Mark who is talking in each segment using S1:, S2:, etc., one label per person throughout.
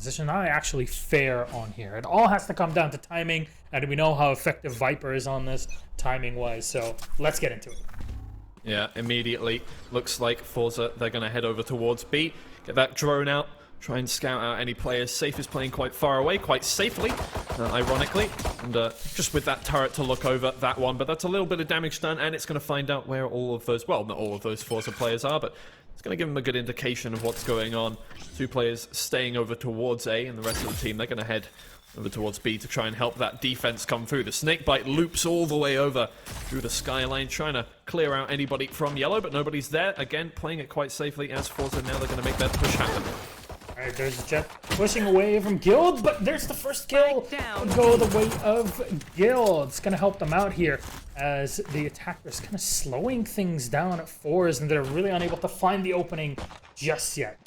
S1: position, not actually fair on here. It all has to come down to timing, and we know how effective Viper is on this timing-wise, so let's get into it.
S2: Yeah, immediately looks like forZe, they're going to head over towards B, get that drone out, try and scout out any players. Safe is playing quite far away, quite safely, ironically, and just with that turret to look over that one, but that's a little bit of damage done, and it's going to find out where all of those, well, not all of those forZe players are, but it's going to give them a good indication of what's going on. Two players staying over towards A, and the rest of the team, they're going to head over towards B to try and help that defense come through. The snakebite loops all the way over through the skyline, trying to clear out anybody from yellow, but nobody's there. Again, playing it quite safely as forZe. Now they're going to make that push happen.
S1: Alright, there's Jet pushing away from Guild, but there's the first kill. Go the way of Guild. It's going to help them out here as the attackers kind of slowing things down at forZe, and they're really unable to find the opening just yet.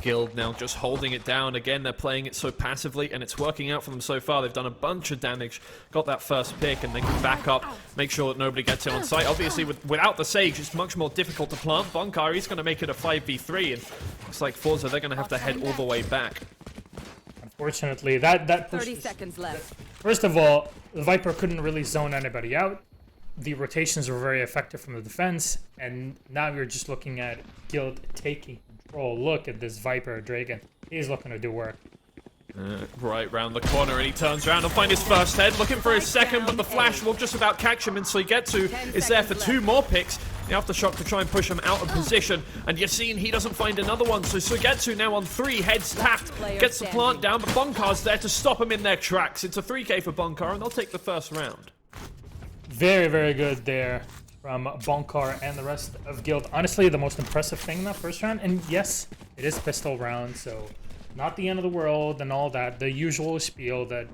S2: Guild now just holding it down. Again, they're playing it so passively, and it's working out for them so far. They've done a bunch of damage, got that first pick, and they can back up, make sure that nobody gets in on sight. Obviously, without the Sage, it's much more difficult to plant. Bonkar, he's going to make it a 5v3, and looks like forZe, they're going to have to head all the way back.
S1: Unfortunately, that
S3: 30 seconds left.
S1: First of all, the Viper couldn't really zone anybody out. The rotations were very effective from the defense, and now you're just looking at Guild taking control. Look at this Viper Dragon. He's looking to do work.
S2: Right round the corner, and he turns around and find his first head, looking for his second, but the flash will just about catch him, and Suigetsu is there for two more picks. The aftershock to try and push him out of position, and Yassine, he doesn't find another one, so Suigetsu now on 3, heads tapped, gets the plant down, but Bonkar's there to stop him in their tracks. It's a 3k for Bonkar, and they'll take the first round.
S1: Very, very good there from Bonkar and the rest of Guild. Honestly, the most impressive thing in that first round, and yes, it is pistol round, so not the end of the world and all that, the usual spiel that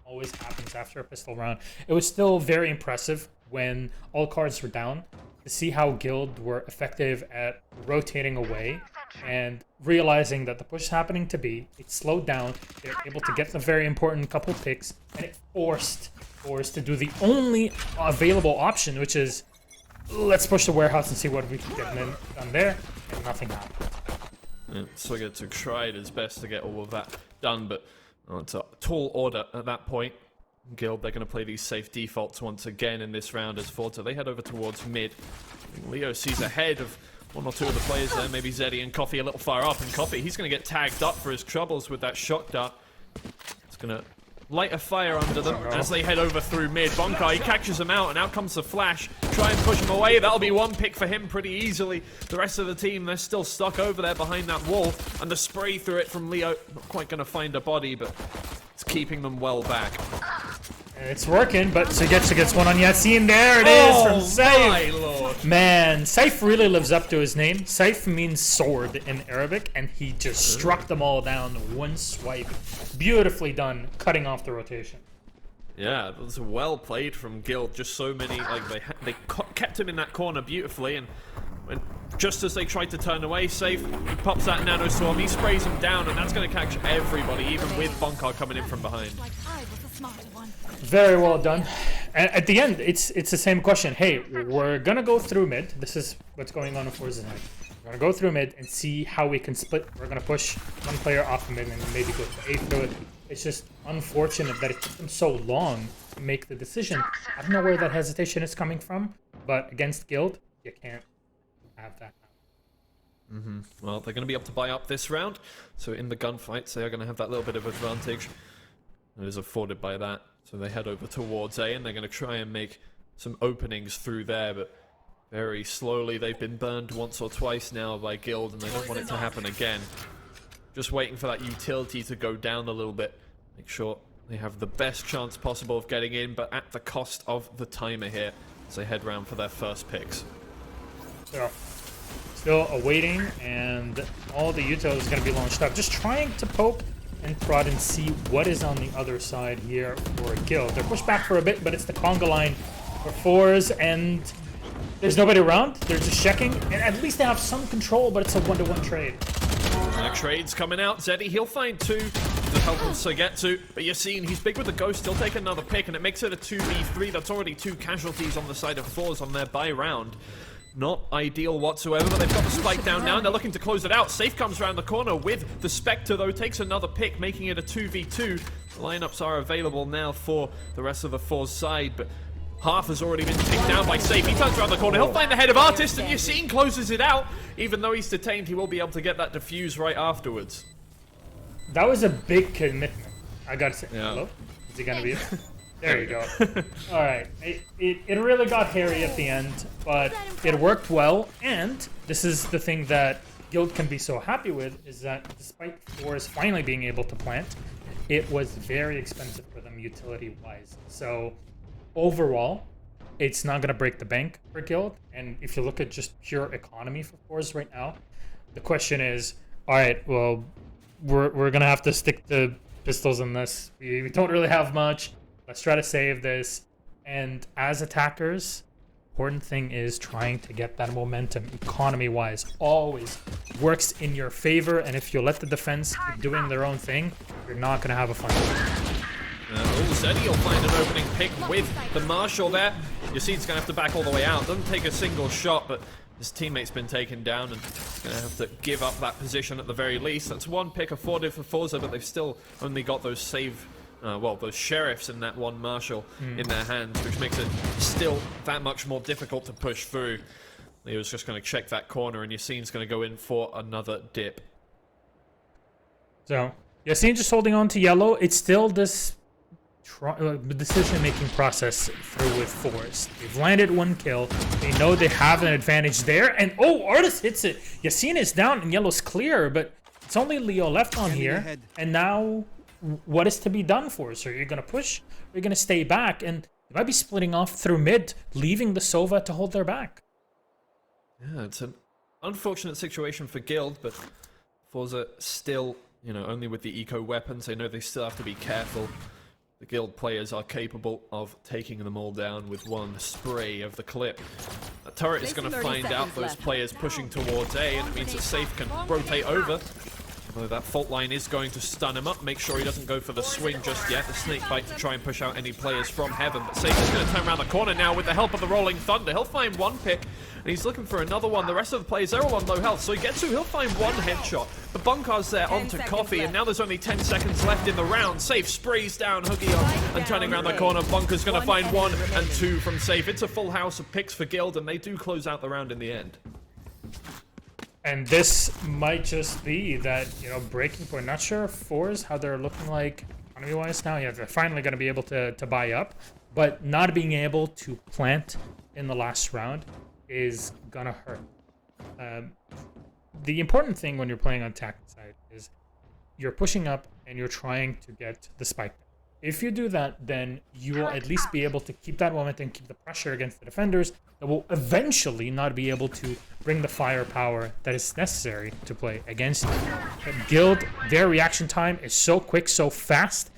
S1: always happens after a pistol round. It was still very impressive when all cards were down to see how Guild were effective at rotating away and realizing that the push is happening to B. It slowed down, they're able to get the very important couple picks, and it forced to do the only available option, which is let's push the warehouse and see what we can get done there, and nothing happened.
S2: Suigetsu tried his best to get all of that done, but it's a tall order at that point. Guild, they're going to play these safe defaults once again in this round as forZe. They head over towards mid. Leo sees ahead of one or two of the players there, maybe Zeddy and Coffee a little far up, and Coffee, he's going to get tagged up for his troubles with that shock dart. It's going to light a fire under them as they head over through mid. Bonkar, he catches him out, and out comes the flash. Try and push him away. That'll be one pick for him pretty easily. The rest of the team, they're still stuck over there behind that wall, and the spray through it from Leo, not quite going to find a body, but it's keeping them well back.
S1: It's working, but Suigetsu gets one on Yassine. There it is from Saif.
S2: My lord.
S1: Man, Saif really lives up to his name. Saif means sword in Arabic, and he just struck them all down one swipe. Beautifully done, cutting off the rotation.
S2: Yeah, it was well played from Guild. Just so many, like they kept him in that corner beautifully, and just as they tried to turn away, Safe, he pops that nano swarm, he sprays him down, and that's going to catch everybody, even with Bonkar coming in from behind.
S1: Very well done. And at the end, it's the same question. Hey, we're gonna go through mid. This is what's going on in forZe. We're gonna go through mid and see how we can split. We're gonna push one player off mid and maybe go to A through it. It's just unfortunate that it took them so long to make the decision. I don't know where that hesitation is coming from, but against Guild, you can't have that.
S2: Well, they're going to be able to buy up this round, so in the gunfights, they are going to have that little bit of advantage. It is afforded by that. So they head over towards A, and they're going to try and make some openings through there, but very slowly. They've been burned once or twice now by Guild, and they don't want it to happen again. Just waiting for that utility to go down a little bit. Make sure they have the best chance possible of getting in, but at the cost of the timer here, as they head round for their first picks.
S1: So, still awaiting, and all the util is going to be launched up. Just trying to poke and prod and see what is on the other side here for Guild. They're pushed back for a bit, but it's the conga line for forZe, and there's nobody around. They're just checking, and at least they have some control, but it's a one-to-one trade.
S2: Trade's coming out. Zeddy, he'll find two to help him Suigetsu, but Yassine, he's big with the ghost. He'll take another pick, and it makes it a 2v3. That's already 2 casualties on the side of forZe on their buy round. not ideal whatsoever, but they've got the spike down now, and they're looking to close it out. Safe comes around the corner with the Spectre, though, takes another pick, making it a 2v2. The lineups are available now for the rest of the forZe side, but half has already been taken down by Safe. He turns around the corner, he'll find the head of Artist, and Yassine closes it out. Even though he's detained, he will be able to get that defuse right afterwards.
S1: That was a big commitment. I gotta say,
S2: Yeah.
S1: hello? Is he gonna be? There you go. All right, it really got hairy at the end, but it worked well. And this is the thing that Guild can be so happy with, is that despite forZe finally being able to plant, it was very expensive for them utility-wise. So overall, it's not gonna break the bank for Guild. And if you look at just pure economy for forZe right now, the question is, all right, well, we're gonna have to stick to pistols in this. We don't really have much. Let's try to save this. And as attackers, important thing is trying to get that momentum economy-wise. Always works in your favor, and if you let the defense keep doing their own thing, you're not gonna have a fun time.
S2: Zeddy will find an opening pick with the Marshall there. Yassine's gonna have to back all the way out. Doesn't take a single shot, but his teammate's been taken down and gonna have to give up that position at the very least. That's one pick afforded for forZe, but they've still only got those those sheriffs and that one Marshall in their hands, which makes it still that much more difficult to push through. Leo's just going to check that corner, and Yassine's going to go in for another dip.
S1: So Yassine just holding on to yellow. It's still this decision-making process through with forZe. They've landed one kill. They know they have an advantage there, and oh, Artist hits it. Yassine is down and yellow's clear, but it's only Leo left on here, and now what is to be done for us? Are you going to push? Or are you going to stay back? And they might be splitting off through mid, leaving the Sova to hold their back.
S2: Yeah, it's an unfortunate situation for Guild, but forZe still, only with the eco weapons, they know they still have to be careful. The Guild players are capable of taking them all down with one spray of the clip. A turret is going to find out those players pushing towards A, and it means that Safe can rotate over. Although that fault line is going to stun him up, make sure he doesn't go for the swing just yet. The snake bite to try and push out any players from heaven. But Safe is going to turn around the corner now with the help of the Rolling Thunder. He'll find one pick, and he's looking for another one. The rest of the players, they're all on low health, so he'll find one headshot. The Bunkar's there onto Coffee, and now there's only 10 seconds left in the round. Safe sprays down Hoogie up, and turning around the corner, Bunker's going to find one and two from Safe. It's a full house of picks for Guild, and they do close out the round in the end.
S1: And this might just be that, breaking point. Not sure forZe, how they're looking like economy-wise now. Yeah, they're finally going to be able to buy up. But not being able to plant in the last round is going to hurt. The important thing when you're playing on tactic side is you're pushing up and you're trying to get the spike. If you do that, then you will at least be able to keep that momentum, keep the pressure against the defenders that will eventually not be able to bring the firepower that is necessary to play against you. But Guild, their reaction time is so quick, so fast.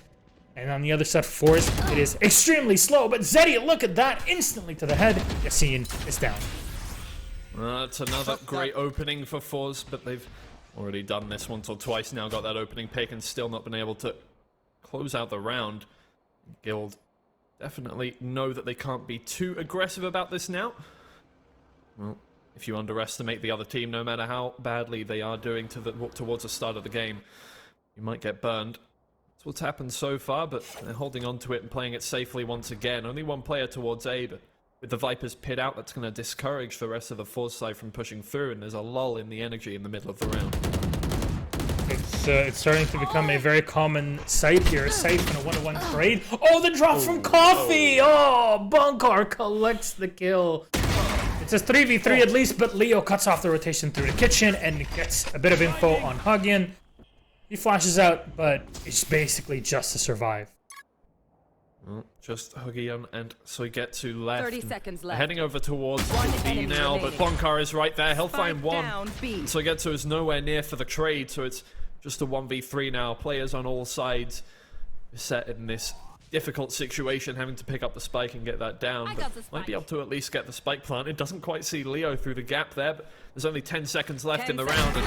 S1: And on the other side, forZe, it is extremely slow. But Zeddy, look at that, instantly to the head. Yassine is down.
S2: That's another great opening for forZe, but they've already done this once or twice now, got that opening pick and still not been able to close out the round. Guild definitely know that they can't be too aggressive about this now. Well, if you underestimate the other team, no matter how badly they are doing towards the start of the game, you might get burned. That's what's happened so far, but they're holding on to it and playing it safely once again. Only one player towards A, but with the Vipers pit out, that's going to discourage the rest of the forZe side from pushing through, and there's a lull in the energy in the middle of the round.
S1: It's starting to become a very common sight here. Safe in a 1-to-1 trade. Oh, the drop from Coffee! Oh, Bunkar collects the kill. It's a 3v3 at least, but Leo cuts off the rotation through the kitchen and gets a bit of info on Huggian. He flashes out, but it's basically just to survive.
S2: Well, just Huggian and Soigetsu left.
S3: 30 seconds left.
S2: Heading over towards B now, but Bonkar is right there. He'll find one. Soigetsu is nowhere near for the trade, so it's just a 1v3 now. Players on all sides set in this difficult situation, having to pick up the spike and get that down. But might be able to at least get the spike planted. Doesn't quite see Leo through the gap there, but there's only 10 seconds left in the round. And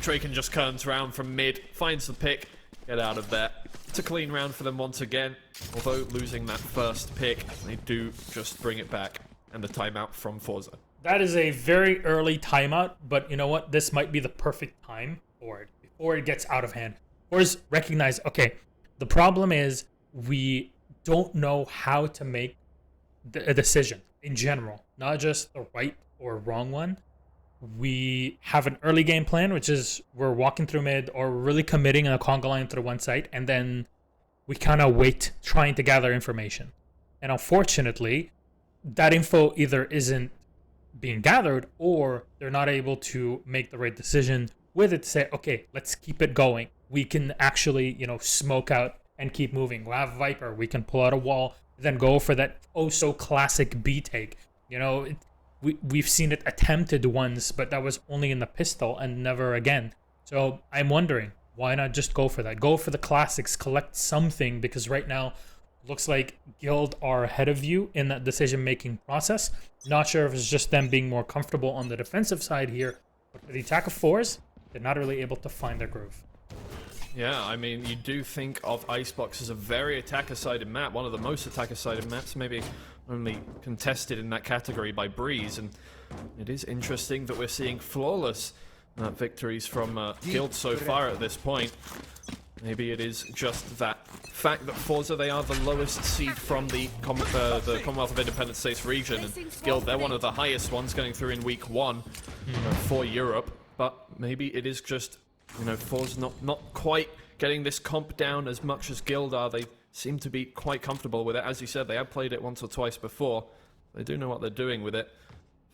S2: Traken just turns around from mid, finds the pick, get out of there. It's a clean round for them once again. Although losing that first pick, they do just bring it back. and the timeout from forZe.
S1: That is a very early timeout, but you know what? This might be the perfect time for it before it gets out of hand. forZe recognize, okay, the problem is we don't know how to make a decision in general, not just the right or wrong one. We have an early game plan, which is we're walking through mid or really committing a conga line through one site, and then we kind of wait trying to gather information. And unfortunately, that info either isn't being gathered or they're not able to make the right decision with it to say, okay, let's keep it going. We can actually, you know, smoke out and keep moving. We'll have Viper. We can pull out a wall, then go for that oh so classic B take. You know, we've seen it attempted once, but that was only in the pistol and never again. So I'm wondering, why not just go for that? Go for the classics, collect something, because right now looks like Guild are ahead of you in that decision-making process. Not sure if it's just them being more comfortable on the defensive side here, but for the attack of forZe, they're not really able to find their groove.
S2: Yeah, I mean, you do think of ICEBOX as a very attacker-sided map, one of the most attacker-sided maps, maybe only contested in that category by Breeze, and it is interesting that we're seeing flawless victories from Guild so far at this point. Maybe it is just that fact that forZe, they are the lowest seed from the Commonwealth of Independent States region, and Guild, they're one of the highest ones going through in week 1 for Europe, but maybe it is just, you know, forZe not quite getting this comp down as much as Guild are. They seem to be quite comfortable with it. As you said, they have played it once or twice before. They do know what they're doing with it.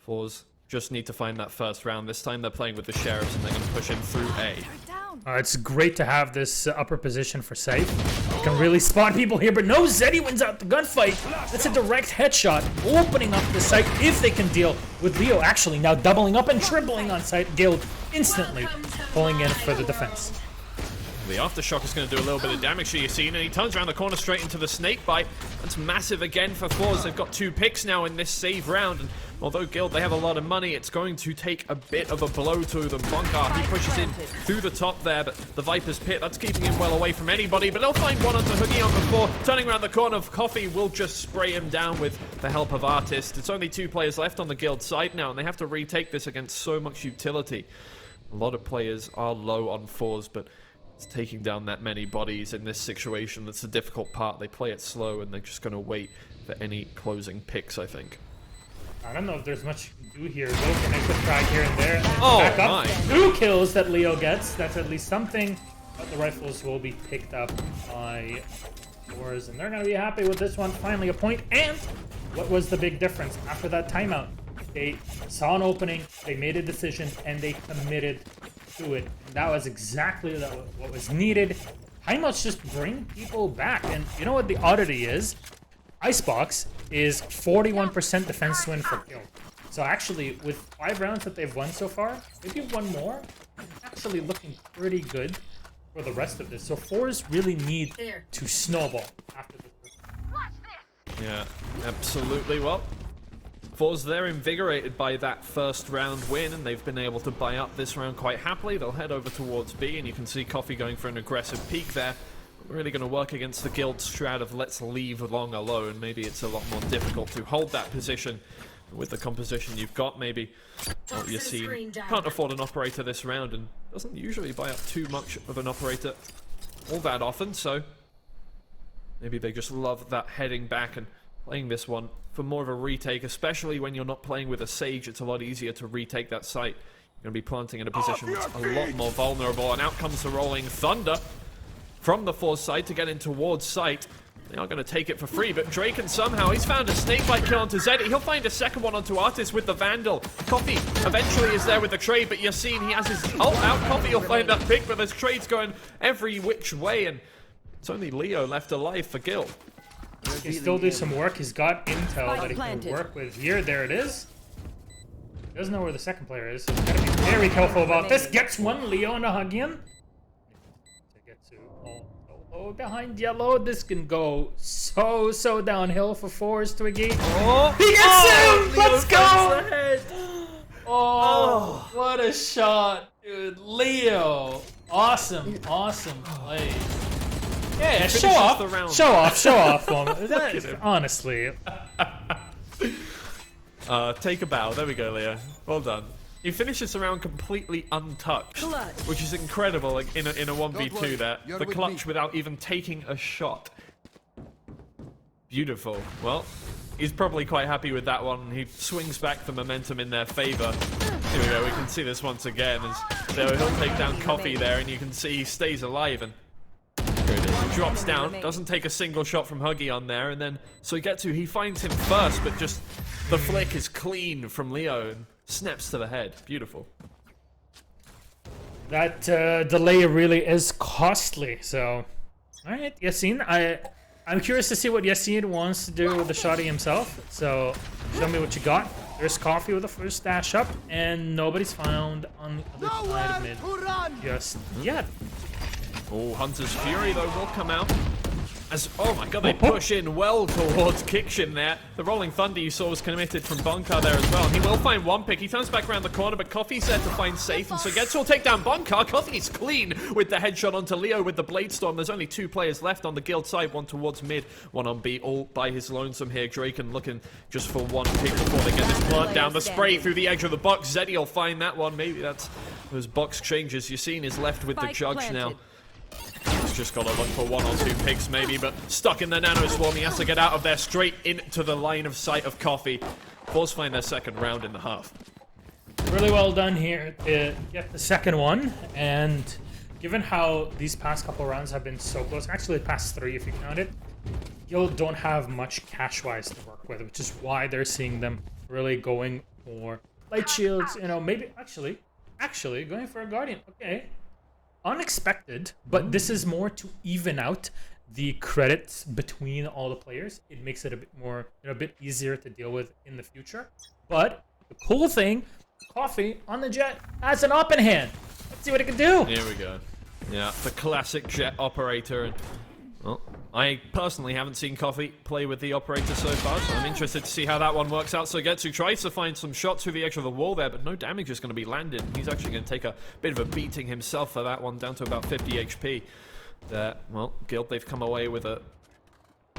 S2: forZe just need to find that first round. This time they're playing with the Sheriffs and they're going to push him through A.
S1: It's great to have this upper position for Safe. You can really spot people here, but no, Zeddy wins out the gunfight. That's a direct headshot, opening up the site if they can deal with Leo actually now doubling up and tripling on site. Guild instantly pulling in for the defense.
S2: The Aftershock is going to do a little bit of damage here, you see, and he turns around the corner straight into the snake bite. That's massive again for forZe. They've got 2 picks now in this save round, and although Guild, they have a lot of money, it's going to take a bit of a blow to them. Bunker, he pushes in through the top there, but the Viper's Pit, that's keeping him well away from anybody, but they'll find one onto Hoogie on before. Turning around the corner, Coffee will just spray him down with the help of Artist. It's only 2 players left on the Guild side now, and they have to retake this against so much utility. A lot of players are low on forZe, but it's taking down that many bodies in this situation. That's the difficult part. They play it slow, and they're just going to wait for any closing picks, I think.
S1: I don't know if there's much you can do here. Go for an extra frag here and there. And
S2: oh
S1: back up.
S2: My!
S1: 2 kills that Leo gets. That's at least something. But the rifles will be picked up by forZe, and they're going to be happy with this one. Finally a point. And what was the big difference after that timeout? They saw an opening, they made a decision, and they committed to it. And that was exactly what was needed. Timeouts just bring people back. And you know what the oddity is? ICEBOX is 41% defense win for Guild. So actually, with 5 rounds that they've won so far, maybe 1 more, it's actually looking pretty good for the rest of this. So forZe really need to snowball after this.
S2: Yeah, absolutely. Well, forZe, they're invigorated by that first round win, and they've been able to buy up this round quite happily. They'll head over towards B, and you can see Coffee going for an aggressive peek there. Really going to work against the Guild strat of let's leave Long alone. Maybe it's a lot more difficult to hold that position with the composition you've got. Maybe you're seeing can't afford an operator this round and doesn't usually buy up too much of an operator all that often, so maybe they just love that heading back and playing this one for more of a retake, especially when you're not playing with a Sage. It's a lot easier to retake that site. You're going to be planting in a position that's a lot more vulnerable, and out comes the Rolling Thunder from the forZe side to get in towards site. They are going to take it for free, but Draken somehow, he's found a snakebite kill onto Zeddy. He'll find a second one onto Artist with the Vandal. Coffee eventually is there with the trade, but you're seeing he has his ult out. Coffee will find that pick, but there's trades going every which way, and it's only Leo left alive for Guild.
S1: He can still do some work. He's got intel that he can work with here. There it is. He doesn't know where the second player is, so he's got to be very careful about this. Gets one, Leo and a Hagian. Oh, behind yellow, this can go so downhill for forZe Twiggy.
S2: Oh,
S1: he gets him! Let's
S2: go!
S1: Oh, what a shot, dude. Leo. Awesome play. Yeah, show off. Honestly.
S2: Take a bow. There we go, Leo. Well done. He finishes the round completely untouched, which is incredible. Like in a 1v2 there, the clutch without even taking a shot. Beautiful. Well, he's probably quite happy with that one. He swings back the momentum in their favor. Here we go. We can see this once again as he'll take down Coffee there, and you can see he stays alive. And here it is. He drops down, doesn't take a single shot from Huggy on there, and then he finds him first, but just the flick is clean from Leo and snaps to the head. Beautiful.
S1: That delay really is costly. So, all right, Yassine, I'm curious to see what Yassine wants to do with the shotty himself. So, show me what you got. There's Coffee with the first dash up, and nobody's found on the other side of mid just yet.
S2: Oh, Hunter's Fury, though, will come out. Oh my god, they push in well towards Kickshin there. The Rolling Thunder you saw was committed from Bonkar there as well. And he will find one pick. He turns back around the corner, but Coffee's there to find safe, and so gets to take down Bonkar. Coffee's clean with the headshot onto Leo with the Blade Storm. There's only 2 players left on the guild side, one towards mid, one on B, all by his lonesome here. Draken looking just for one pick before they get this plant down. The spray through the edge of the box. Zeddy will find that one. Maybe that's those box changes. Yassine is left with the judge now. He's just got to look for 1 or 2 picks maybe, but stuck in the nano swarm. He has to get out of there straight into the line of sight of Coffee. forZe find their second round in the half.
S1: Really well done here to get the second one, and given how these past couple rounds have been so close, actually the past 3 if you count it, Guild don't have much cash-wise to work with, which is why they're seeing them really going for light shields, you know, maybe actually going for a Guardian. Okay. Unexpected, but this is more to even out the credits between all the players. It makes it a bit more, a bit easier to deal with in the future. But the cool thing, Coffee on the Jet has an op in hand. Let's see what it can do.
S2: Here we go. Yeah, the classic Jet operator. And well, I personally haven't seen Coffee play with the operator so far, so I'm interested to see how that one works out. So Getsu tries to find some shots through the edge of the wall there, but no damage is going to be landed. He's actually going to take a bit of a beating himself for that one, down to about 50 HP. Well, Guild, they've come away with a,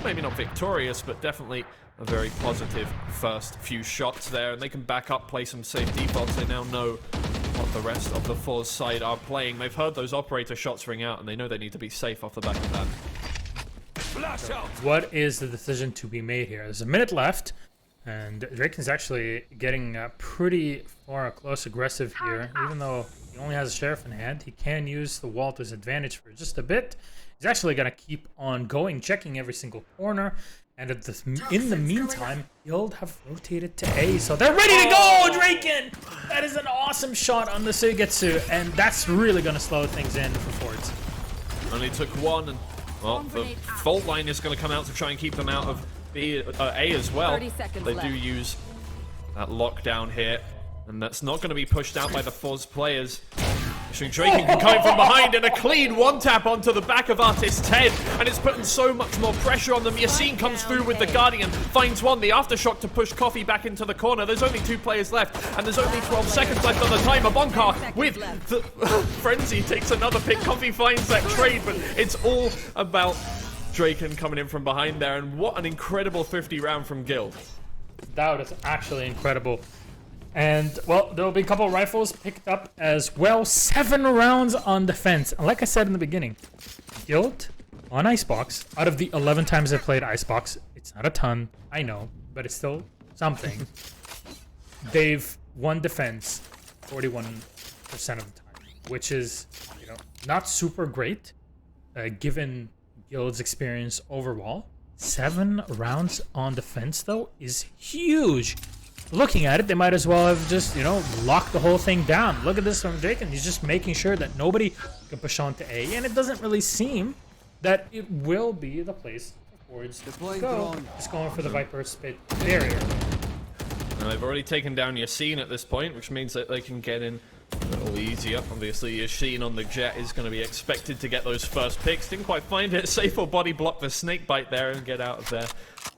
S2: maybe not victorious, but definitely a very positive first few shots there, and they can back up, play some safe defaults. They now know what the rest of the forZe side are playing. They've heard those operator shots ring out, and they know they need to be safe off the back of that.
S1: What is the decision to be made here? There's a minute left, and Draken's actually getting pretty far close aggressive here. Even though he only has a Sheriff in hand, he can use the wall to his advantage for just a bit. He's actually going to keep on going, checking every single corner. And in the meantime, Guild have rotated to A, so they're ready to go, Draken! That is an awesome shot on the Suigetsu, and that's really going to slow things in for forZe.
S2: Only took one, and well, the fault line is going to come out to try and keep them out of A as well. They do use that lockdown here, and that's not going to be pushed out by the forZe players. Draken can come in from behind, and a clean one-tap onto the back of Artist's head, and it's putting so much more pressure on them. Yassine comes through with the Guardian, finds one, the aftershock to push Coffee back into the corner. There's only 2 players left, and there's only 12 seconds left on the timer. Bonkar with the Frenzy takes another pick. Coffee finds that trade, but it's all about Draken coming in from behind there, and what an incredible 50 round from Guild.
S1: That was actually incredible. And, well, there will be a couple of rifles picked up as well. 7 rounds on defense. And like I said in the beginning, Guild on ICEBOX, out of the 11 times I've played ICEBOX, it's not a ton, I know, but it's still something. They've won defense 41% of the time, which is, you know, not super great, given Guild's experience overall. 7 rounds on defense, though, is huge. Looking at it, they might as well have just, you know, locked the whole thing down. Look at this from Draken. He's just making sure that nobody can push on to A, and it doesn't really seem that it will be the place for forZe to go. Just going for the Viper Spit barrier.
S2: And they've already taken down Yassine at this point, which means that they can get in a little easier. Obviously, Yassine on the Jet is going to be expected to get those first picks. Didn't quite find it. Safe or body block the snake bite there and get out of there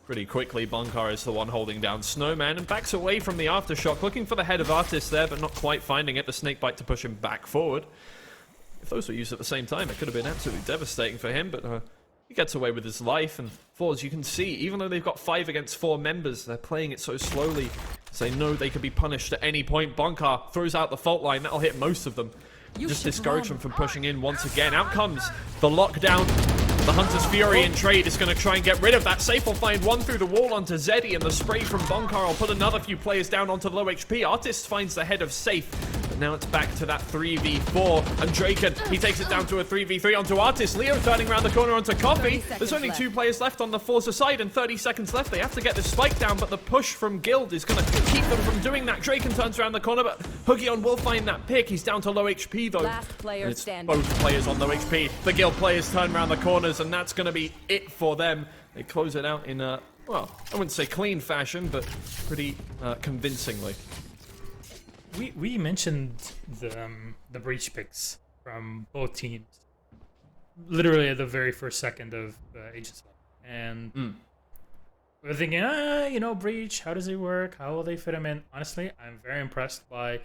S2: pretty quickly. Bonkar is the one holding down Snowman and backs away from the aftershock, looking for the head of Artist there, but not quite finding it. The snake bite to push him back forward. If those were used at the same time, it could have been absolutely devastating for him, but he gets away with his life. And forZe, you can see, even though they've got 5 against 4 members, they're playing it so slowly. So they know they could be punished at any point. Bonkar throws out the fault line. That'll hit most of them. Just discourage them from pushing in once again. Out comes the lockdown. The Hunter's Fury in trade is going to try and get rid of that. Safe will find one through the wall onto Zeddy, and the spray from Bonkar will put another few players down onto low HP. Artist finds the head of Safe. But now it's back to that 3v4, and Draken, he takes it down to a 3v3 onto Artist. Leo turning around the corner onto Coffee. There's only 2 players left on the forZe side, and 30 seconds left. They have to get the spike down, but the push from Guild is going to keep them from doing that. Draken turns around the corner, but Huggion will find that pick. He's down to low HP, though.
S3: Last player
S2: It's
S3: standing.
S2: both players on low HP. The Guild players turn around the corners, and that's going to be it for them. They close it out in a, well, I wouldn't say clean fashion, but pretty convincingly.
S1: We mentioned the breach picks from both teams, literally at the very first second of Agents, and we're thinking, you know, breach. How does he work? How will they fit him in? Honestly, I'm very impressed by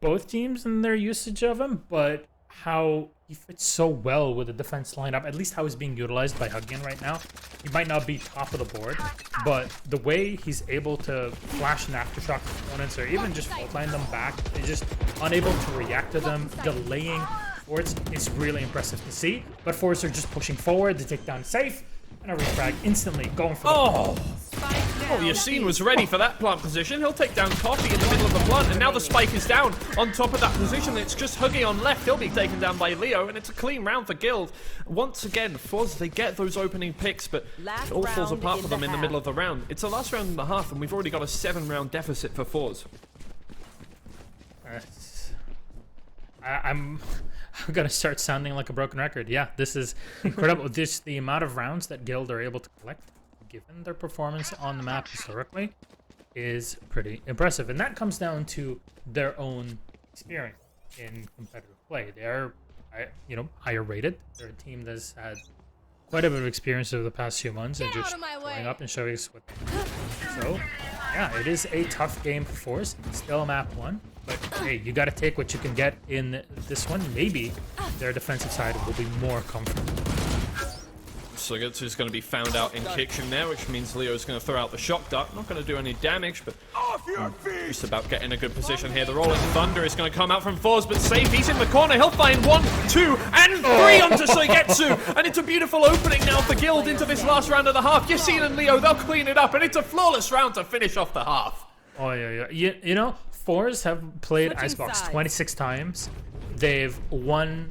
S1: both teams and their usage of him, but how he fits so well with the defense lineup, at least how he's being utilized by Huggion right now. He might not be top of the board, but the way he's able to flash and aftershock opponents, or even just outline them back, and just unable to react to them, delaying forwards, is really impressive to see. But forwards are just pushing forward, they take down Safe, and a refrag instantly going for the
S2: Oh, Yassine was ready for that plant position. He'll take down Coffee in the middle of the plant, and now the spike is down on top of that position. It's just Huggion left. He'll be taken down by Leo, and it's a clean round for Guild. Once again, forZe, they get those opening picks, but it all falls apart for them in the middle of the round. It's the last round and a half, and we've already got a 7-round deficit for forZe.
S1: I'm gonna start sounding like a broken record. Yeah, this is incredible. The amount of rounds that Guild are able to collect, given their performance on the map historically, is pretty impressive. And that comes down to their own experience in competitive play. They're, you know, higher rated. They're a team that's had quite a bit of experience over the past few months and just going up and showing us what they do. So, yeah, it is a tough game for forZe. Still a map 1. But hey, you got to take what you can get in this one. Maybe their defensive side will be more comfortable.
S2: Sugetsu's going to be found out in kitchen there, which means Leo's going to throw out the shock dart. Not going to do any damage, but just about getting a good position here. The Rolling Thunder is going to come out from forZe, but Safe, he's in the corner. He'll find 1, 2, and 3 onto Sugetsu. And it's a beautiful opening now for Guild into this last round of the half. Yassine and Leo, they'll clean it up, and it's a flawless round to finish off the half.
S1: Oh, yeah. You know, forZe have played ICEBOX 26 times. They've won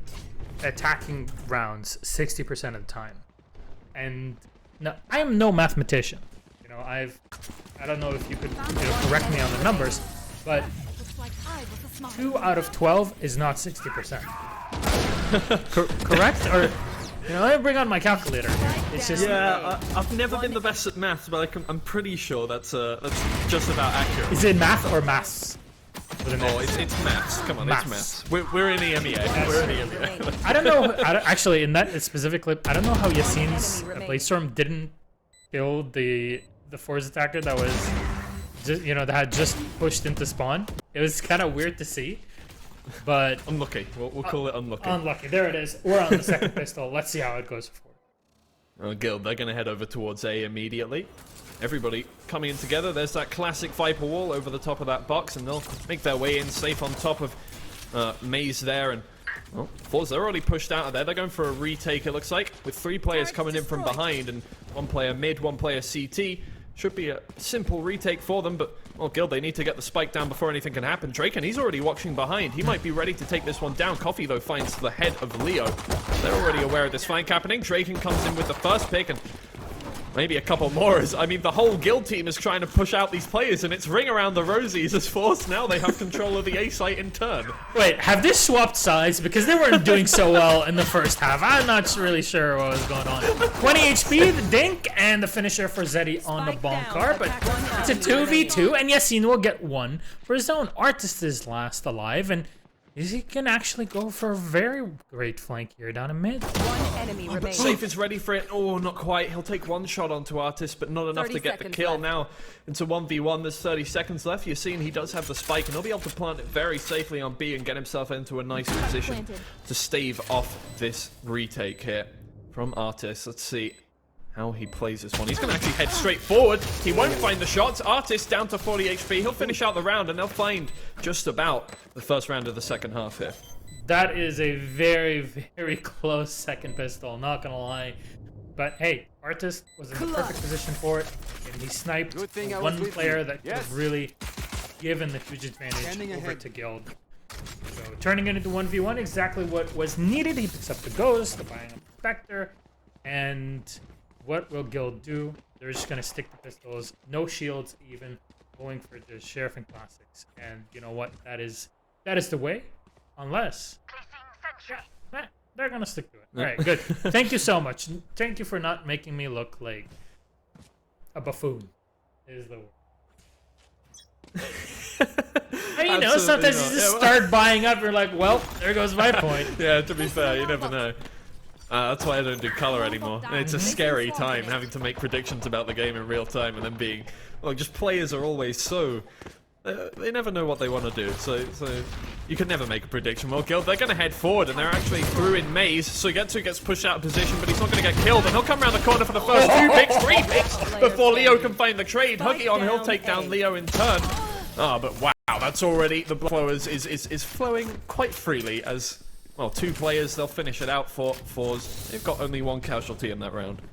S1: attacking rounds 60% of the time. And now, I am no mathematician. You know, I don't know if you could correct me on the numbers, but 2 out of 12 is not 60%. Correct? Or, you know, let me bring on my calculator here. It's just
S2: I've never been the best at maths, but I'm pretty sure that's just about accurate.
S1: Is it math or maths?
S2: Oh, it's maths. Come on,
S1: maths.
S2: It's maths. We're in EMEA. We're in EMEA.
S1: I don't know. Actually, in that specifically, I don't know how Yassine's Bladestorm didn't kill the forZe attacker that was just, you know, that had just pushed into spawn. It was kind of weird to see, but
S2: unlucky. We'll call it unlucky.
S1: Unlucky. There it is. We're on the second pistol. Let's see how it goes forward.
S2: Guild, they're going to head over towards A immediately. Everybody coming in together. There's that classic Viper wall over the top of that box, and they'll make their way in safe on top of Maze there. And well, forZe, they're already pushed out of there. They're going for a retake, it looks like, with 3 players coming in from behind and 1 player mid, 1 player CT. Should be a simple retake for them, but well, Guild, they need to get the spike down before anything can happen. Draken, he's already watching behind. He might be ready to take this one down. Coffee, though, finds the head of Leo. They're already aware of this fight happening. Draken comes in with the first pick, and maybe a couple more. I mean, the whole Guild team is trying to push out these players, and it's ring around the rosies as forZe now they have control of the A site in turn.
S1: Wait, have they swapped sides? Because they weren't doing so well in the first half. I'm not really sure what was going on. 20 HP, the dink, and the finisher for Zeddy on the Bonkar, but it's a 2v2, and Yassine will get 1 for his own. Artist is last alive, and he can actually go for a very great flank here down in mid.
S3: 1 enemy
S2: But
S3: remains.
S2: Safe is ready for it. Oh, not quite. He'll take 1 shot onto Artist, but not enough to get the kill.
S3: left.
S2: Now into 1v1. There's 30 seconds left. You're seeing he does have the spike, and he'll be able to plant it very safely on B and get himself into a nice position to stave off this retake here. from Artis. Let's see how he plays this one. He's going to actually head straight forward. He won't find the shots. Artis down to 40 HP. He'll finish out the round, and they'll find just about the first round of the second half here.
S1: That is a very, very close second pistol, not gonna lie. But hey, Artis was in the perfect position for it, and he sniped one player that could have really given the huge advantage over to Guild. So turning it into 1v1, exactly what was needed. He picks up the Ghost, the buying up Spectre, and what will Guild do? They're just gonna stick the pistols, no shields even, going for just Sheriff and Classics. And you know what? That is the way. Unless, yeah, they're gonna stick to it. All right, good. Thank you so much. Thank you for not making me look like a buffoon. Is the word. And, you know, sometimes you just start buying up. You're like, well, there goes my point.
S2: Yeah, to be fair, you never know. That's why I don't do color anymore. It's a scary time having to make predictions about the game in real time, and then being, well, just players are always so. They never know what they want to do, so you can never make a prediction. Well, Guild, they're going to head forward, and they're actually through in Maze. Suigetsu gets pushed out of position, but he's not going to get killed, and he'll come around the corner for the first 2 picks, 3 picks, before Leo can find the trade. Huggy on, he'll take down Leo in turn. But wow, that's already, the flow is flowing quite freely as, well, 2 players, they'll finish it out for forZe. They've got only 1 casualty in that round.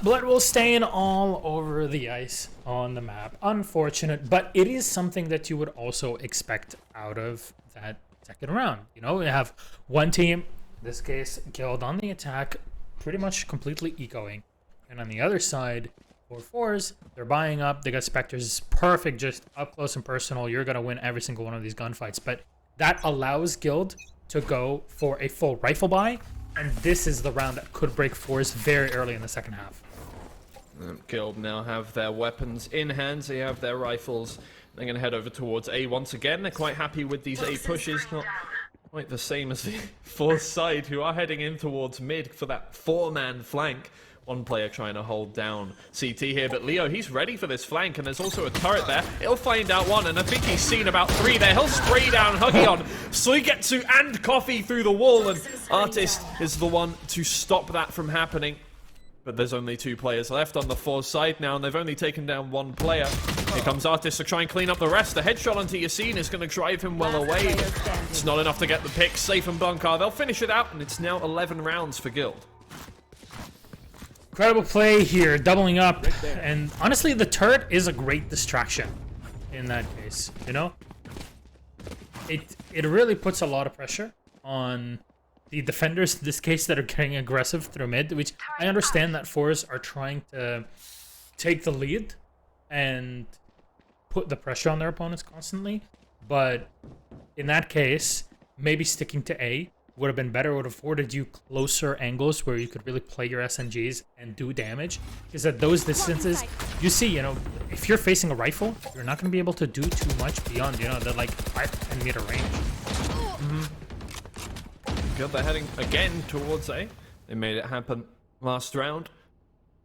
S1: Blood will stain all over the ice on the map. Unfortunate, but it is something that you would also expect out of that second round. You know, we have one team, in this case, Guild on the attack, pretty much completely ecoing. And on the other side, for forZe, they're buying up. They got Spectres, perfect, just up close and personal. You're going to win every single one of these gunfights. But that allows Guild to go for a full rifle buy. And this is the round that could break forZe very early in the second half.
S2: Guild now have their weapons in hand. They have their rifles. They're going to head over towards A once again. They're quite happy with these A pushes. Not quite the same as the forZe side, who are heading in towards mid for that 4-man flank. One player trying to hold down CT here, but Leo, he's ready for this flank, and there's also a turret there. He'll find out one, and I think he's seen about 3 there. He'll spray down Huggy on Suigetsu and Coffee through the wall, and Artist is the one to stop that from happening. But there's only 2 players left on the forZe side now, and they've only taken down 1 player. Here comes Artist to try and clean up the rest. The headshot onto Yassine is going to drive him well away. It's not enough to get the pick. Safe and Bunkar, they'll finish it out, and it's now 11 rounds for Guild.
S1: Incredible play here, doubling up, and honestly, the turret is a great distraction in that case, you know? It really puts a lot of pressure on the defenders, in this case, that are getting aggressive through mid, which I understand that forZe are trying to take the lead and put the pressure on their opponents constantly, but in that case, maybe sticking to A would have been better, would have afforded you closer angles where you could really play your SMGs and do damage. Because at those distances, you see, you know, if you're facing a rifle, you're not going to be able to do too much beyond, you know, the like 5-10 meter range.
S2: Good, they're heading again towards A. They made it happen last round.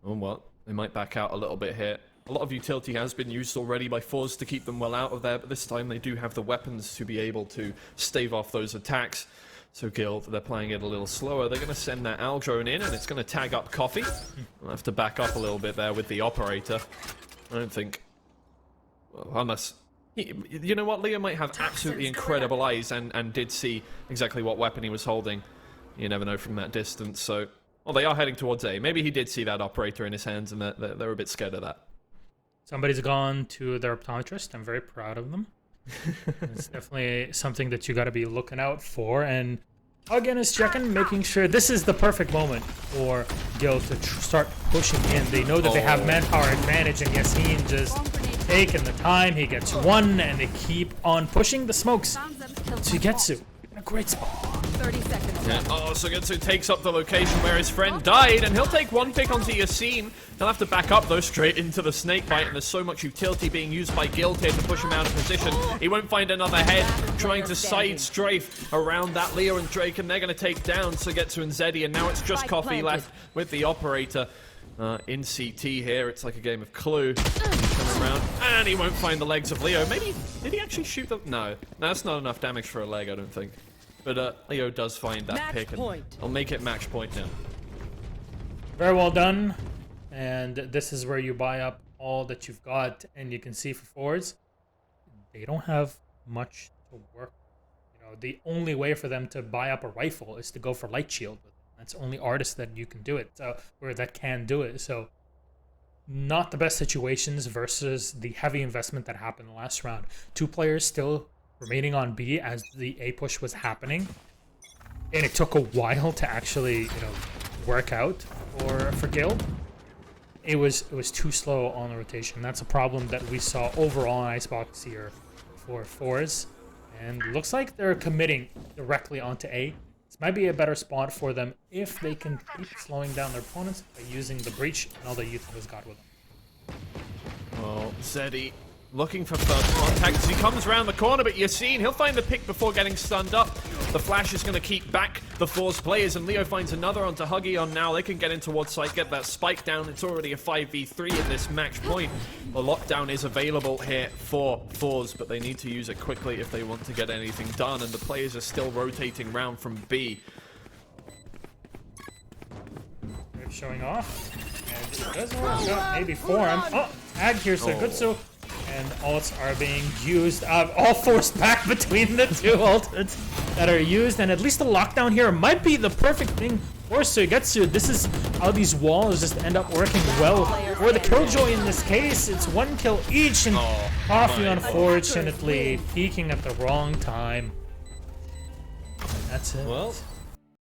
S2: Oh, well, they might back out a little bit here. A lot of utility has been used already by forZe to keep them well out of there, but this time they do have the weapons to be able to stave off those attacks. So Guild, they're playing it a little slower. They're going to send that Al drone in, and it's going to tag up Coffee. I'll have to back up a little bit there with the operator. I don't think... Well, unless... You know what? Leo might have absolutely incredible eyes and did see exactly what weapon he was holding. You never know from that distance, so... Well, they are heading towards A. Maybe he did see that operator in his hands, and they're a bit scared of that.
S1: Somebody's gone to their optometrist. I'm very proud of them. It's definitely something that you got to be looking out for, and again is checking, making sure this is the perfect moment for Guild to start pushing in. They know that they have manpower advantage, and Yassine just taking the time. He gets 1, and they keep on pushing the smokes. Suigetsu in a great spot.
S3: 30 seconds.
S2: Yeah. Oh, Suigetsu takes up the location where his friend died, and he'll take 1 pick onto Yassine. He'll have to back up, though, straight into the snake bite, and there's so much utility being used by Guild here to push him out of position. He won't find another head, trying to side strafe around that Leo and Drake, and they're going to take down Suigetsu and Zeddy, and now it's just Coffee left with the operator. In CT here, it's like a game of Clue. Coming around, and he won't find the legs of Leo. Maybe, did he actually shoot them? No, that's not enough damage for a leg, I don't think. But Leo does find that pick, and I'll make it match point now.
S1: Very well done. And this is where you buy up all that you've got. And you can see for forwards, they don't have much to work. You know, the only way for them to buy up a rifle is to go for light shield. That's only artists that you can do it, or that can do it. So not the best situations versus the heavy investment that happened last round. 2 players still remaining on B as the A push was happening. And it took a while to actually, you know, work out for Guild. It was too slow on the rotation. That's a problem that we saw overall in ICEBOX here for forZe. And looks like they're committing directly onto A. This might be a better spot for them if they can keep slowing down their opponents by using the breach and all the youth has got with them.
S2: Well, Zeddy looking for first contact as he comes around the corner, but Yassine, he'll find the pick before getting stunned up. The flash is going to keep back the forZe players, and Leo finds another onto Huggy on now. They can get in towards site, get that spike down. It's already a 5v3 in this match point. The lockdown is available here for forZe, but they need to use it quickly if they want to get anything done, and the players are still rotating round from B.
S1: They're showing off, and it doesn't work out maybe for him. Oh, tag here, so good. So and ults are being used, all forced back between the 2 ults that are used, and at least the lockdown here might be the perfect thing for Suigetsu. This is how these walls just end up working well for the Killjoy in this case. It's 1 kill each, and Coffee unfortunately peeking at the wrong time. That's it.
S2: Well,